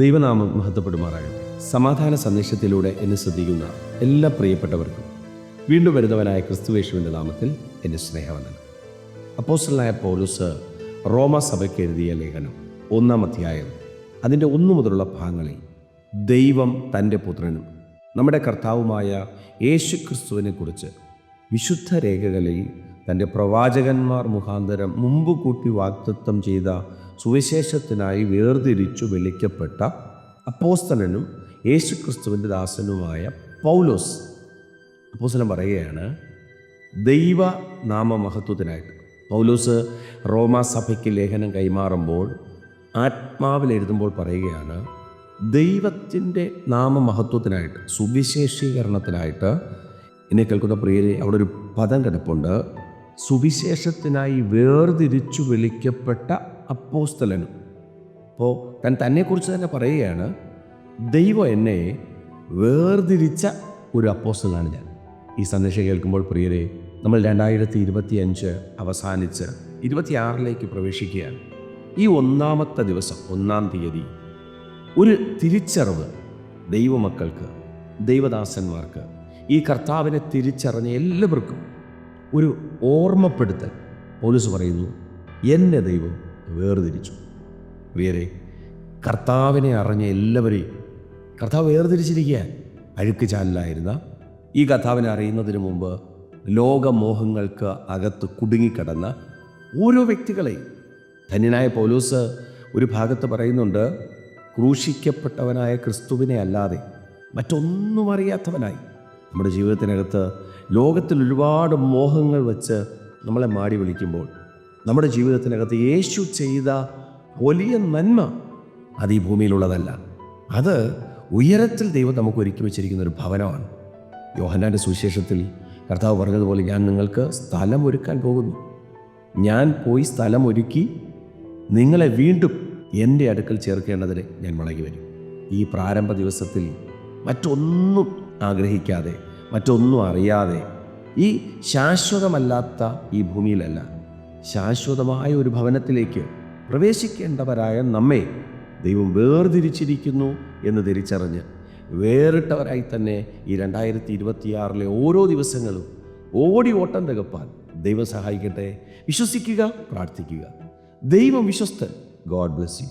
ദൈവനാമം മഹത്വപ്പെടുമാറാകട്ടെ. സമാധാന സന്ദേശത്തിലൂടെ എന്നെ ശ്രദ്ധിക്കുന്ന എല്ലാ പ്രിയപ്പെട്ടവർക്കും വീണ്ടും വരുന്നവനായ ക്രിസ്തുയേശുവിൻ്റെ നാമത്തിൽ എൻ്റെ സ്നേഹവന്ദനം. അപ്പോസ്തലനായ പൗലോസ് റോമ സഭയ്ക്ക് എഴുതിയ ലേഖനം 1-ാം അധ്യായം അതിൻ്റെ 1 മുതലുള്ള ഭാഗങ്ങളിൽ ദൈവം തൻ്റെ പുത്രനും നമ്മുടെ കർത്താവുമായ യേശു ക്രിസ്തുവിനെ കുറിച്ച് വിശുദ്ധ രേഖകളിൽ തൻ്റെ പ്രവാചകന്മാർ മുഖാന്തരം മുമ്പ് കൂട്ടി വാഗ്ദത്തം ചെയ്ത സുവിശേഷത്തിനായി വേർതിരിച്ചു വിളിക്കപ്പെട്ട അപ്പോസ്തലനും യേശു ക്രിസ്തുവിൻ്റെ ദാസനുമായ പൗലോസ് അപ്പോസ്തലൻ പറയുകയാണ്, ദൈവ നാമമഹത്വത്തിനായിട്ട്. പൗലോസ് റോമാ സഭയ്ക്ക് ലേഖനം കൈമാറുമ്പോൾ ആത്മാവിൽ എഴുതുമ്പോൾ പറയുകയാണ്, ദൈവത്തിൻ്റെ നാമമഹത്വത്തിനായിട്ട്, സുവിശേഷീകരണത്തിനായിട്ട്. എന്നെ കേൾക്കുന്ന പ്രിയരെ, അവിടെ ഒരു പദം കിടപ്പുണ്ട്, സുവിശേഷത്തിനായി വേർതിരിച്ചു വിളിക്കപ്പെട്ട അപ്പോസ്തലനും. അപ്പോൾ തന്നെക്കുറിച്ച് തന്നെ പറയുകയാണ്, ദൈവം എന്നെ വേർതിരിച്ച ഒരു അപ്പോസ്തലനാണ് ഞാൻ. ഈ സന്ദേശം കേൾക്കുമ്പോൾ പ്രിയരെ, നമ്മൾ 2025 അവസാനിച്ച് 26 പ്രവേശിക്കുകയാണ്. ഈ 1-ാമത്തെ ദിവസം 1-ാം തീയതി ഒരു തിരിച്ചറിവ് ദൈവമക്കൾക്ക്, ദൈവദാസന്മാർക്ക്, ഈ കർത്താവിനെ തിരിച്ചറിഞ്ഞ എല്ലാവർക്കും ഒരു ഓർമ്മപ്പെടുത്തൽ പൗലോസ് പറയുന്നു, എന്നെ ദൈവം വേർതിരിച്ചു. വേറെ കർത്താവിനെ അറിഞ്ഞ എല്ലാവരെയും കർത്താവ് വേർതിരിച്ചിരിക്കുക. അഴുക്ക് ചാലിലായിരുന്ന ഈ കർത്താവിനെ അറിയുന്നതിന് മുമ്പ് ലോകമോഹങ്ങൾക്ക് അകത്ത് കുടുങ്ങിക്കിടന്ന ഓരോ വ്യക്തികളെയും ധന്യനായ പൗലോസ് ഒരു ഭാഗത്ത് പറയുന്നുണ്ട്, ക്രൂശിക്കപ്പെട്ടവനായ ക്രിസ്തുവിനെ അല്ലാതെ മറ്റൊന്നും അറിയാത്തവനായി. നമ്മുടെ ജീവിതത്തിനകത്ത് ലോകത്തിൽ ഒരുപാട് മോഹങ്ങൾ വച്ച് നമ്മളെ മാടി വിളിക്കുമ്പോൾ നമ്മുടെ ജീവിതത്തിനകത്ത് യേശു ചെയ്ത വലിയ നന്മ അത് ഈ ഭൂമിയിലുള്ളതല്ല, അത് ഉയരത്തിൽ ദൈവം നമുക്ക് ഒരുക്കി വെച്ചിരിക്കുന്ന ഒരു ഭവനമാണ്. യോഹന്നാൻ്റെ സുവിശേഷത്തിൽ കർത്താവ് പറഞ്ഞതുപോലെ, ഞാൻ നിങ്ങൾക്ക് സ്ഥലം ഒരുക്കാൻ പോകുന്നു, ഞാൻ പോയി സ്ഥലം ഒരുക്കി നിങ്ങളെ വീണ്ടും എൻ്റെ അടുക്കൽ ചേർക്കേണ്ടതിന് ഞാൻ മടങ്ങി വരും. ഈ പ്രാരംഭ ദിവസത്തിൽ മറ്റൊന്നും ആഗ്രഹിക്കാതെ, മറ്റൊന്നും അറിയാതെ, ഈ ശാശ്വതമല്ലാത്ത ഈ ഭൂമിയിലല്ല, ശാശ്വതമായ ഒരു ഭവനത്തിലേക്ക് പ്രവേശിക്കേണ്ടവരായ നമ്മെ ദൈവം വേർതിരിച്ചിരിക്കുന്നു എന്ന് തിരിച്ചറിഞ്ഞ് വേറിട്ടവരായി തന്നെ ഈ 2026 ഓരോ ദിവസങ്ങളും ഓടി ഓട്ടം തികപ്പാൻ ദൈവം സഹായിക്കട്ടെ. വിശ്വസിക്കുക, പ്രാർത്ഥിക്കുക. ദൈവം വിശ്വസ്തൻ. God bless U.